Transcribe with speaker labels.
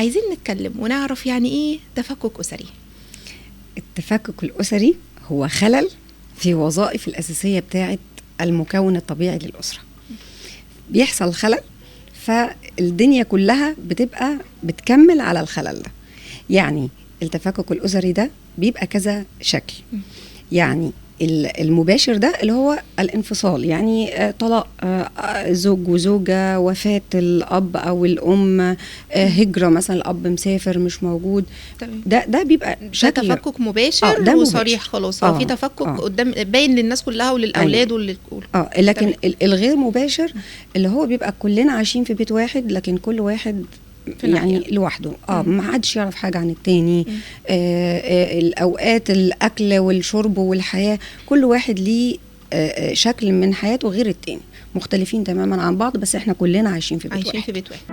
Speaker 1: عايزين نتكلم ونعرف يعني ايه تفكك أسري.
Speaker 2: التفكك الأسري هو خلل في وظائف الأساسية بتاعة المكون الطبيعي للأسرة. بيحصل خلل فالدنيا كلها بتبقى بتكمل على الخلل ده. يعني التفكك الأسري ده بيبقى كذا شكل. يعني المباشر ده اللي هو الانفصال، يعني طلاق زوج وزوجة، وفاة الأب أو الأم، هجرة مثلا الأب مسافر مش موجود. ده بيبقى شكل
Speaker 1: تفكك مباشر وصريح
Speaker 2: مباشر.
Speaker 1: خلاص. هو في تفكك قدام باين للناس كلها وللأولاد
Speaker 2: لكن الغير مباشر اللي هو بيبقى كلنا عايشين في بيت واحد لكن كل واحد يعني لوحده. ما حدش يعرف حاجة عن التاني. الأوقات الأكل والشرب والحياة كل واحد ليه شكل من حياته غير التاني، مختلفين تماما عن بعض، بس احنا كلنا عايشين في بيت واحد.